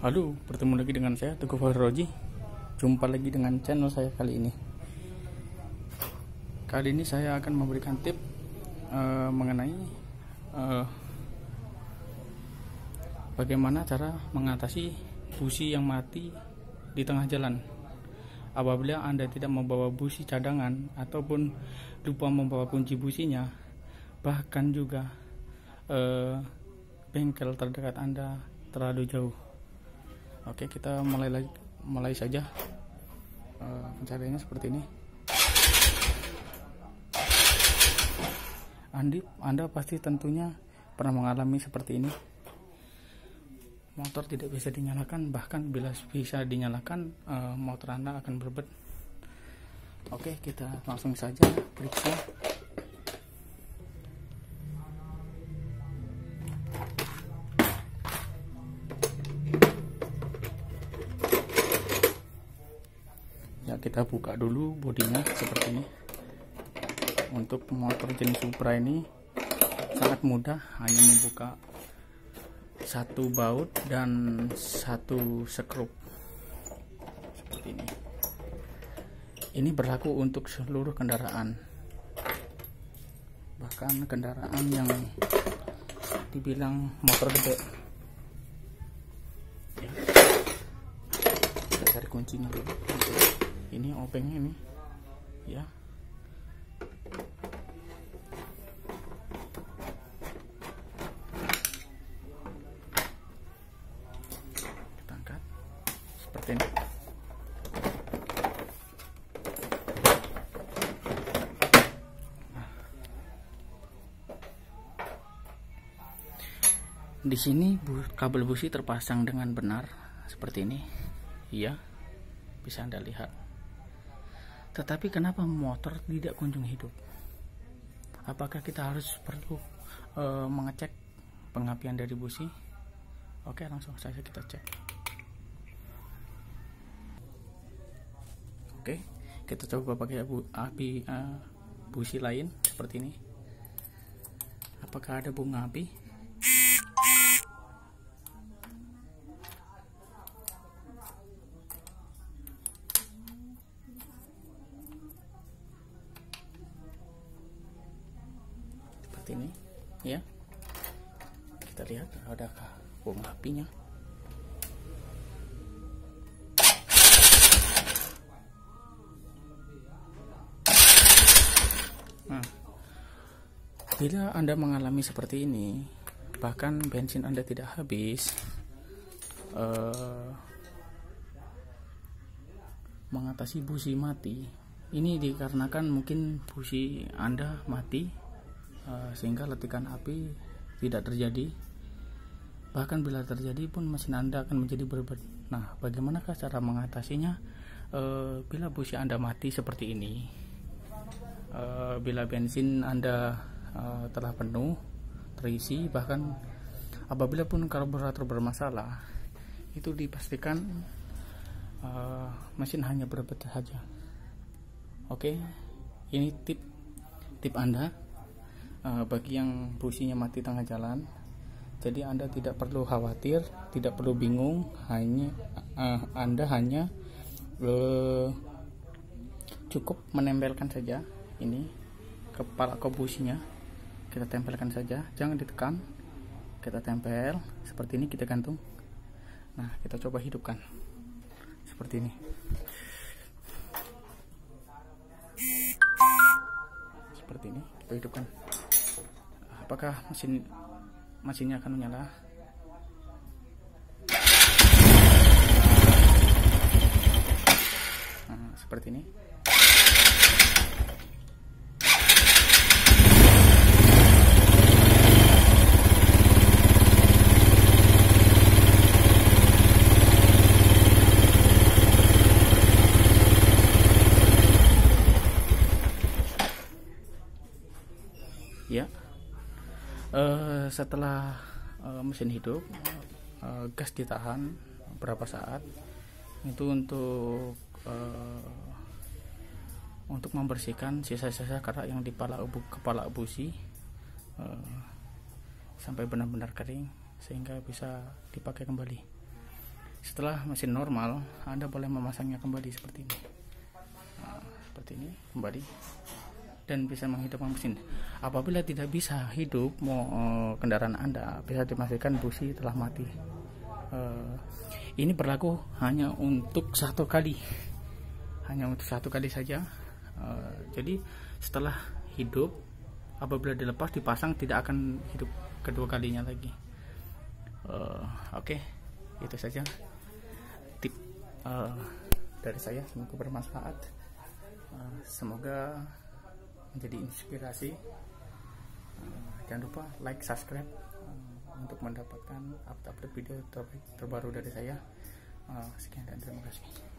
Halo, bertemu lagi dengan saya Teguh Fahroji. Jumpa lagi dengan channel saya kali ini. Kali ini saya akan memberikan tip mengenai bagaimana cara mengatasi busi yang mati di tengah jalan. Apabila Anda tidak membawa busi cadangan ataupun lupa membawa kunci businya, bahkan juga bengkel terdekat Anda terlalu jauh. Oke, kita mulai saja pencariannya seperti ini. Anda pasti tentunya pernah mengalami seperti ini. Motor tidak bisa dinyalakan, bahkan bila bisa dinyalakan motor Anda akan berbet. Oke, kita langsung saja periksa. Ya, kita buka dulu bodinya seperti ini. Untuk motor jenis Supra ini sangat mudah, hanya membuka satu baut dan satu sekrup seperti ini. Ini berlaku untuk seluruh kendaraan, bahkan kendaraan yang dibilang motor gede. Ya, kita cari kuncinya dulu. Ini obengnya ini, ya. Kita angkat seperti ini. Di sini kabel busi terpasang dengan benar seperti ini, iya, bisa Anda lihat. Tetapi kenapa motor tidak kunjung hidup? Apakah kita harus perlu mengecek pengapian dari busi? Oke, langsung saja kita cek. Oke, kita coba pakai api busi lain seperti ini. Apakah ada bunga api? Ini, ya, kita lihat adakah bunga apinya. Nah, bila Anda mengalami seperti ini, bahkan bensin Anda tidak habis, mengatasi busi mati ini dikarenakan mungkin busi Anda mati, sehingga letikan api tidak terjadi. Bahkan bila terjadi pun mesin Anda akan menjadi berbet. Nah, bagaimanakah cara mengatasinya bila busi Anda mati seperti ini? Bila bensin Anda telah penuh, terisi, bahkan apabila pun karburator bermasalah, itu dipastikan mesin hanya berbet saja. Oke, ini tip Anda bagi yang businya mati tengah jalan. Jadi Anda tidak perlu khawatir, tidak perlu bingung, Anda hanya cukup menempelkan saja ini kepala businya. Kita tempelkan saja, jangan ditekan, kita tempel seperti ini, kita gantung. Nah, kita coba hidupkan seperti ini. Seperti ini, kita hidupkan. Apakah mesinnya akan menyala? Nah, seperti ini. Ya. Setelah mesin hidup, gas ditahan berapa saat itu untuk membersihkan sisa-sisa karat yang di kepala busi sampai benar-benar kering sehingga bisa dipakai kembali. Setelah mesin normal, Anda boleh memasangnya kembali seperti ini. Seperti ini kembali, dan bisa menghidupkan mesin. Apabila tidak bisa hidup kendaraan Anda, bisa dipastikan busi telah mati. Ini berlaku hanya untuk satu kali saja. Jadi setelah hidup, apabila dilepas dipasang, tidak akan hidup kedua kalinya lagi. Oke, itu saja tip dari saya. Semoga bermanfaat, semoga menjadi inspirasi. Jangan lupa like, subscribe untuk mendapatkan update video terbaru dari saya. Sekian dan terima kasih.